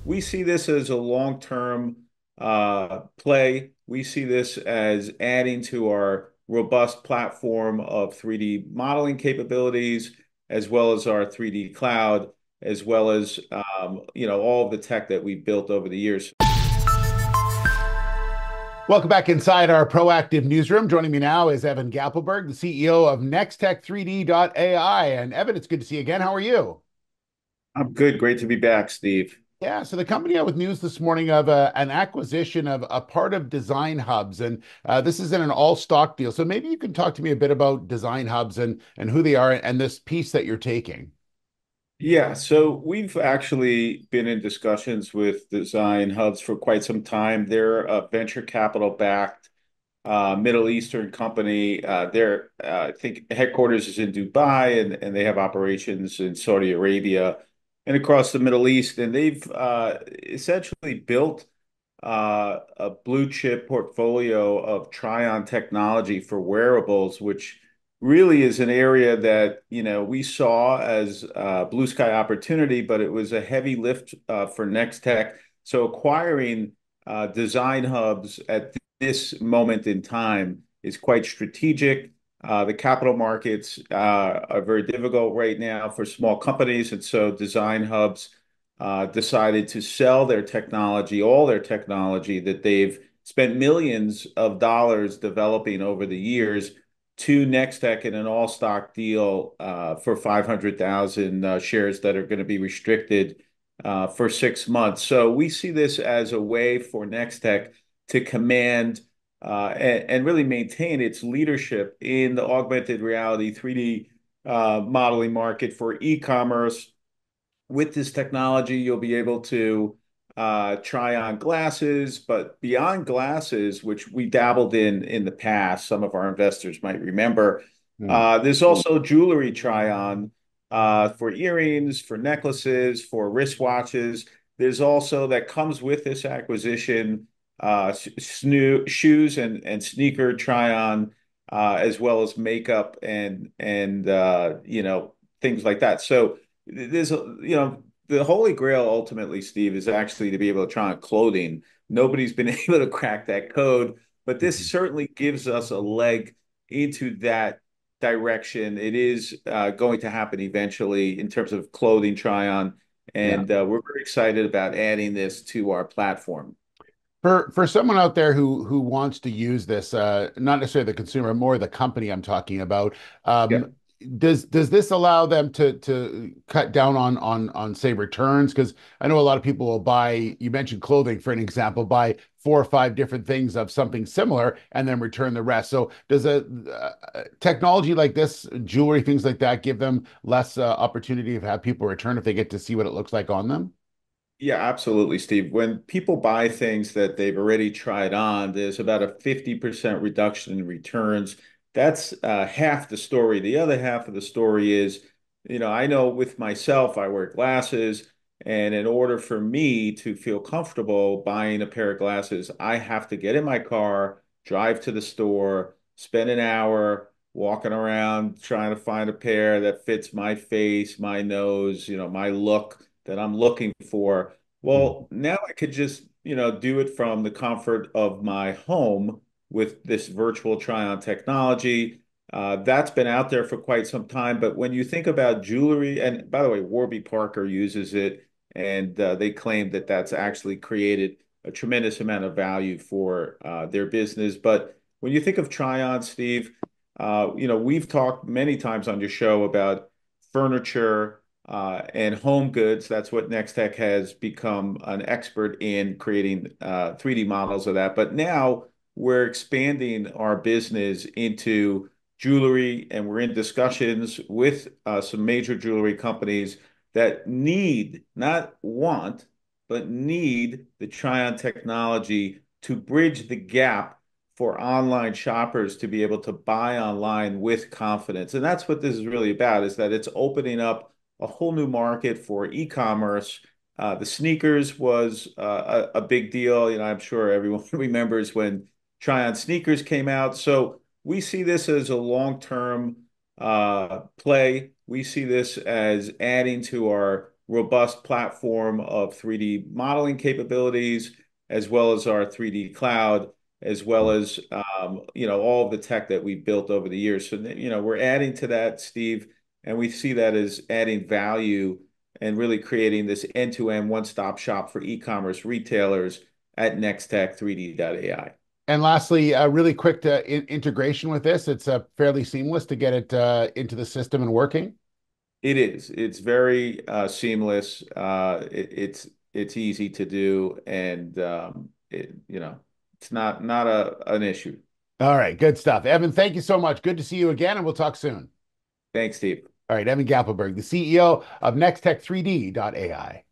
we see this as a long-term play. We see this as adding to our robust platform of 3D modeling capabilities, as well as our 3D cloud, as well as all of the tech that we've built over the years. Welcome back inside our proactive newsroom. Joining me now is Evan Gappelberg, the CEO of Nextech3D.ai. And Evan, it's good to see you again. How are you? I'm good. Great to be back, Steve. Yeah, so the company out with news this morning of an acquisition of a part of Design Hubs, and this is in an all-stock deal. So maybe you can talk to me a bit about Design Hubs and who they are and this piece that you're taking. Yeah, so we've actually been in discussions with Design Hubs for quite some time. They're a venture capital backed Middle Eastern company. I think, headquarters is in Dubai, and they have operations in Saudi Arabia and across the Middle East. And they've essentially built a blue chip portfolio of Tryon technology for wearables, which really is an area that, we saw as blue sky opportunity, but it was a heavy lift for Nextech. So acquiring Design Hubs at this moment in time is quite strategic. The capital markets are very difficult right now for small companies, and so Design Hubs decided to sell their technology, all their technology that they've spent millions of dollars developing over the years, to Nextech in an all-stock deal for 500,000 shares that are going to be restricted for 6 months. So we see this as a way for Nextech to command and really maintain its leadership in the augmented reality 3D modeling market for e-commerce. With this technology, you'll be able to try on glasses, but beyond glasses, which we dabbled in the past, some of our investors might remember, Hmm. there's also jewelry try on for earrings, for necklaces, for wristwatches. There's also that comes with this acquisition, shoes and sneaker try on, as well as makeup and things like that. So the holy grail ultimately, Steve, is actually to be able to try on clothing. Nobody's been able to crack that code, but this certainly gives us a leg into that direction. It is going to happen eventually in terms of clothing try on, Yeah. and we're very excited about adding this to our platform. For someone out there who wants to use this, not necessarily the consumer, more the company I'm talking about, Yeah. does this allow them to cut down on say returns? Because I know a lot of people will buy, you mentioned clothing for an example, buy four or five different things of something similar and then return the rest. So does a technology like this, jewelry, things like that, give them less opportunity to have people return if they get to see what it looks like on them? Yeah, absolutely, Steve. When people buy things that they've already tried on, there's about a 50% reduction in returns. That's half the story. The other half of the story is, I know with myself, I wear glasses, and in order for me to feel comfortable buying a pair of glasses, I have to get in my car, drive to the store, spend an hour walking around trying to find a pair that fits my face, my nose, my look that I'm looking for. Well, now I could just, do it from the comfort of my home with this virtual try-on technology. That's been out there for quite some time. But when you think about jewelry, and by the way, Warby Parker uses it, and they claim that that's actually created a tremendous amount of value for their business. But when you think of try-on, Steve, we've talked many times on your show about furniture and home goods. That's what Nextech has become an expert in, creating 3D models of that. But now we're expanding our business into jewelry, and we're in discussions with some major jewelry companies that need, not want, but need the Tryon technology to bridge the gap for online shoppers to be able to buy online with confidence. And that's what this is really about, is that it's opening up a whole new market for e-commerce. The sneakers was a big deal. I'm sure everyone remembers when Try-on sneakers came out. So we see this as a long-term play. We see this as adding to our robust platform of 3D modeling capabilities, as well as our 3D cloud, as well as all of the tech that we've built over the years. So we're adding to that, Steve, and we see that as adding value and really creating this end-to-end one-stop shop for e-commerce retailers at Nextech3D.ai. And lastly, really quick integration with this. It's fairly seamless to get it into the system and working. It is. It's very seamless. It's easy to do, and it's not an issue. All right, good stuff. Evan, thank you so much. Good to see you again, and we'll talk soon. Thanks, Steve. All right, Evan Gappelberg, the CEO of Nextech3D.ai.